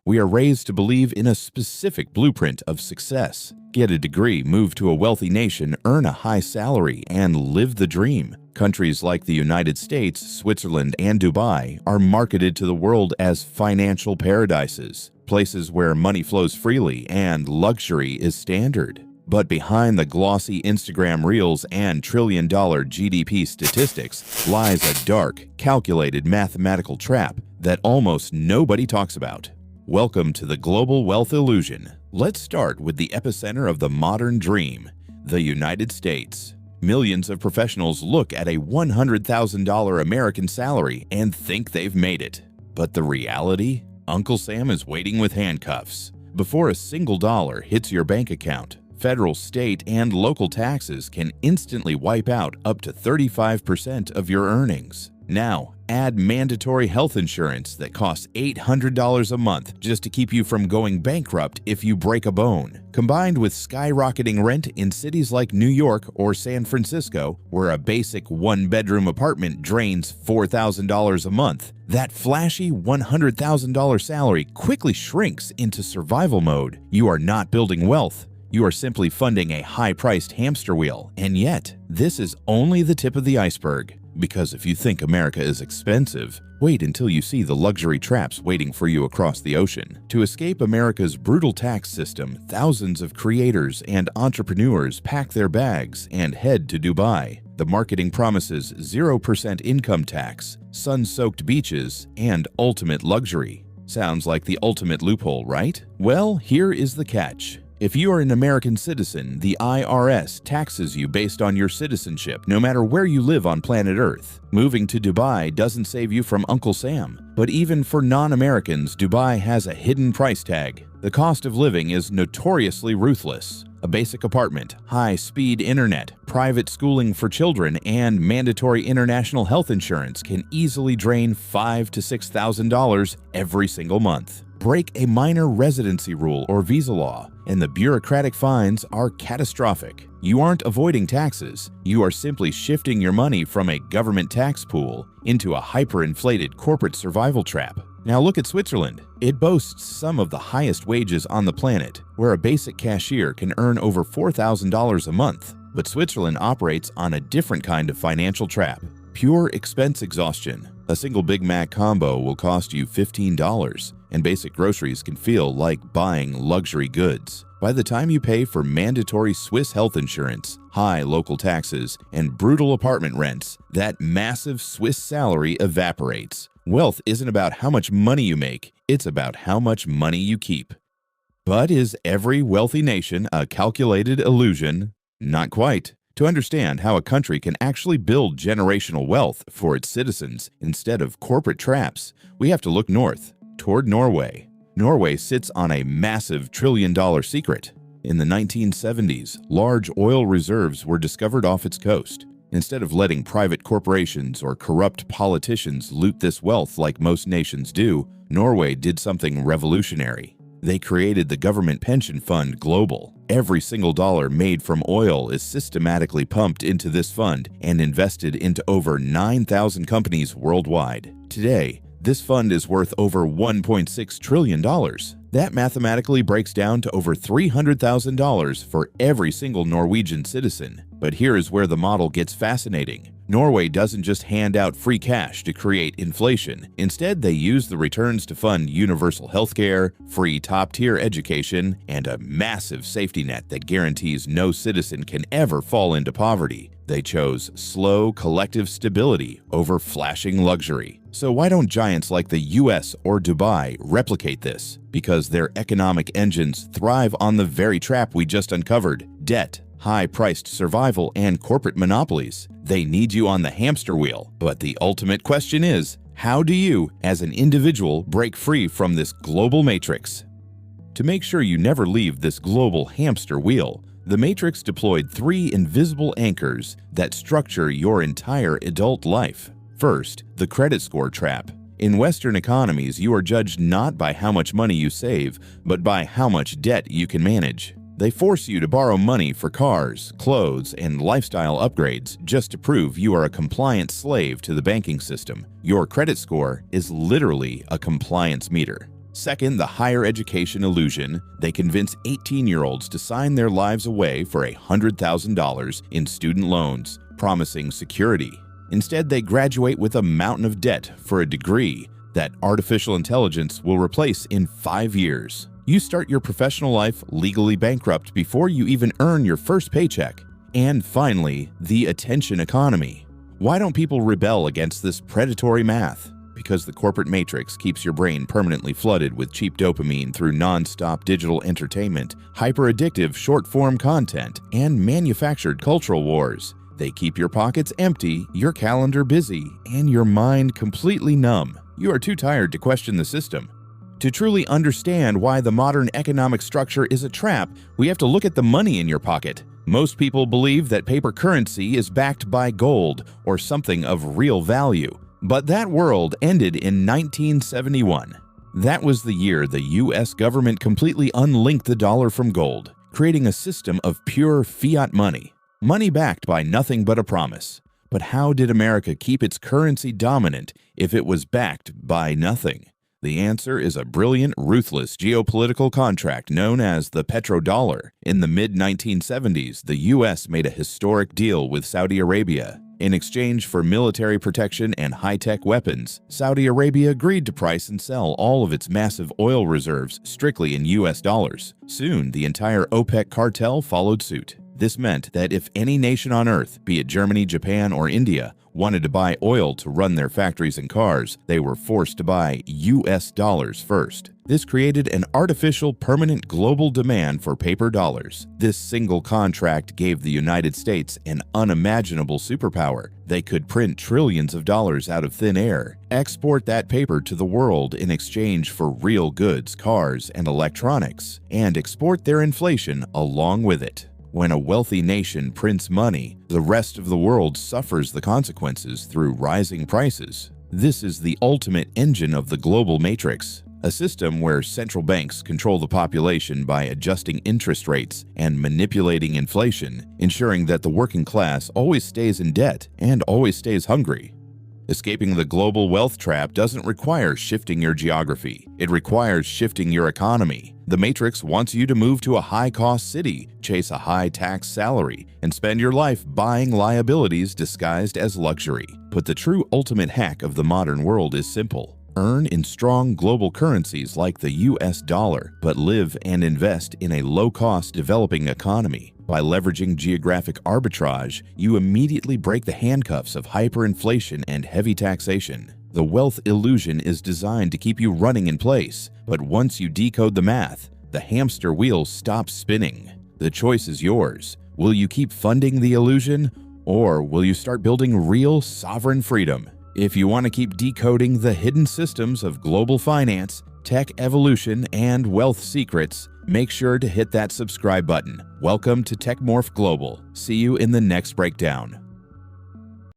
We are raised to believe in a specific blueprint of success. Get a degree, move to a wealthy nation, earn a high salary, and live the dream. Countries like the United States, Switzerland, and Dubai are marketed to the world as financial paradises, places where money flows freely and luxury is standard. But behind the glossy Instagram reels and trillion-dollar GDP statistics lies a dark, calculated mathematical trap that almost nobody talks about. Welcome to the global wealth illusion. Let's start with the epicenter of the modern dream, the United States. Millions of professionals look at a $100,000 American salary and think they've made it. But the reality? Uncle Sam is waiting with handcuffs. Before a single dollar hits your bank account, federal, state, and local taxes can instantly wipe out up to 35% of your earnings. Now, add mandatory health insurance that costs $800 a month just to keep you from going bankrupt if you break a bone. Combined with skyrocketing rent in cities like New York or San Francisco, where a basic one-bedroom apartment drains $4,000 a month, that flashy $100,000 salary quickly shrinks into survival mode. You are not building wealth. You are simply funding a high-priced hamster wheel, and yet, this is only the tip of the iceberg. Because if you think America is expensive, wait until you see the luxury traps waiting for you across the ocean. To escape America's brutal tax system, thousands of creators and entrepreneurs pack their bags and head to Dubai. The marketing promises 0% income tax, sun-soaked beaches, and ultimate luxury. Sounds like the ultimate loophole, right? Well, here is the catch. If you are an American citizen, the IRS taxes you based on your citizenship, no matter where you live on planet Earth. Moving to Dubai doesn't save you from Uncle Sam. But even for non-Americans, Dubai has a hidden price tag. The cost of living is notoriously ruthless. A basic apartment, high-speed internet, private schooling for children, and mandatory international health insurance can easily drain $5,000 to $6,000 every single month. Break a minor residency rule or visa law, and the bureaucratic fines are catastrophic. You aren't avoiding taxes, you are simply shifting your money from a government tax pool into a hyperinflated corporate survival trap. Now look at Switzerland. It boasts some of the highest wages on the planet, where a basic cashier can earn over $4,000 a month. But Switzerland operates on a different kind of financial trap. Pure expense exhaustion. A single Big Mac combo will cost you $15, and basic groceries can feel like buying luxury goods. By the time you pay for mandatory Swiss health insurance, high local taxes, and brutal apartment rents, that massive Swiss salary evaporates. Wealth isn't about how much money you make, it's about how much money you keep. But is every wealthy nation a calculated illusion? Not quite. To understand how a country can actually build generational wealth for its citizens instead of corporate traps, we have to look north, toward Norway. Norway sits on a massive trillion-dollar secret. In the 1970s, large oil reserves were discovered off its coast. Instead of letting private corporations or corrupt politicians loot this wealth like most nations do, Norway did something revolutionary. They created the government pension fund Global. Every single dollar made from oil is systematically pumped into this fund and invested into over 9,000 companies worldwide. Today, this fund is worth over $1.6 trillion. That mathematically breaks down to over $300,000 for every single Norwegian citizen. But here is where the model gets fascinating. Norway doesn't just hand out free cash to create inflation. Instead, they use the returns to fund universal healthcare, free top-tier education, and a massive safety net that guarantees no citizen can ever fall into poverty. They chose slow, collective stability over flashing luxury. So why don't giants like the US or Dubai replicate this? Because their economic engines thrive on the very trap we just uncovered: debt, high-priced survival, and corporate monopolies. They need you on the hamster wheel. But the ultimate question is, how do you, as an individual, break free from this global matrix? To make sure you never leave this global hamster wheel, the Matrix deployed 3 invisible anchors that structure your entire adult life. First, the credit score trap. In Western economies, you are judged not by how much money you save, but by how much debt you can manage. They force you to borrow money for cars, clothes, and lifestyle upgrades just to prove you are a compliant slave to the banking system. Your credit score is literally a compliance meter. Second, the higher education illusion. They convince 18-year-olds to sign their lives away for $100,000 in student loans, promising security. Instead, they graduate with a mountain of debt for a degree that artificial intelligence will replace in 5 years. You start your professional life legally bankrupt before you even earn your first paycheck. And finally, the attention economy. Why don't people rebel against this predatory math? Because the corporate matrix keeps your brain permanently flooded with cheap dopamine through non-stop digital entertainment, hyper-addictive short-form content, and manufactured cultural wars. They keep your pockets empty, your calendar busy, and your mind completely numb. You are too tired to question the system. To truly understand why the modern economic structure is a trap, we have to look at the money in your pocket. Most people believe that paper currency is backed by gold or something of real value. But that world ended in 1971. That was the year the US government completely unlinked the dollar from gold, creating a system of pure fiat money. Money backed by nothing but a promise. But how did America keep its currency dominant if it was backed by nothing? The answer is a brilliant, ruthless geopolitical contract known as the Petrodollar. In the mid-1970s, the US made a historic deal with Saudi Arabia. In exchange for military protection and high-tech weapons, Saudi Arabia agreed to price and sell all of its massive oil reserves strictly in US dollars. Soon, the entire OPEC cartel followed suit. This meant that if any nation on Earth, be it Germany, Japan, or India, wanted to buy oil to run their factories and cars, they were forced to buy US dollars first. This created an artificial, permanent global demand for paper dollars. This single contract gave the United States an unimaginable superpower. They could print trillions of dollars out of thin air, export that paper to the world in exchange for real goods, cars, and electronics, and export their inflation along with it. When a wealthy nation prints money, the rest of the world suffers the consequences through rising prices. This is the ultimate engine of the global matrix, a system where central banks control the population by adjusting interest rates and manipulating inflation, ensuring that the working class always stays in debt and always stays hungry. Escaping the global wealth trap doesn't require shifting your geography. It requires shifting your economy. The Matrix wants you to move to a high-cost city, chase a high-tax salary, and spend your life buying liabilities disguised as luxury. But the true ultimate hack of the modern world is simple. Earn in strong global currencies like the US dollar, but live and invest in a low-cost developing economy. By leveraging geographic arbitrage, you immediately break the handcuffs of hyperinflation and heavy taxation. The wealth illusion is designed to keep you running in place, but once you decode the math, the hamster wheel stops spinning. The choice is yours. Will you keep funding the illusion, or will you start building real sovereign freedom? If you want to keep decoding the hidden systems of global finance, tech evolution, and wealth secrets, make sure to hit that subscribe button. Welcome to TechMorph Global. See you in the next breakdown.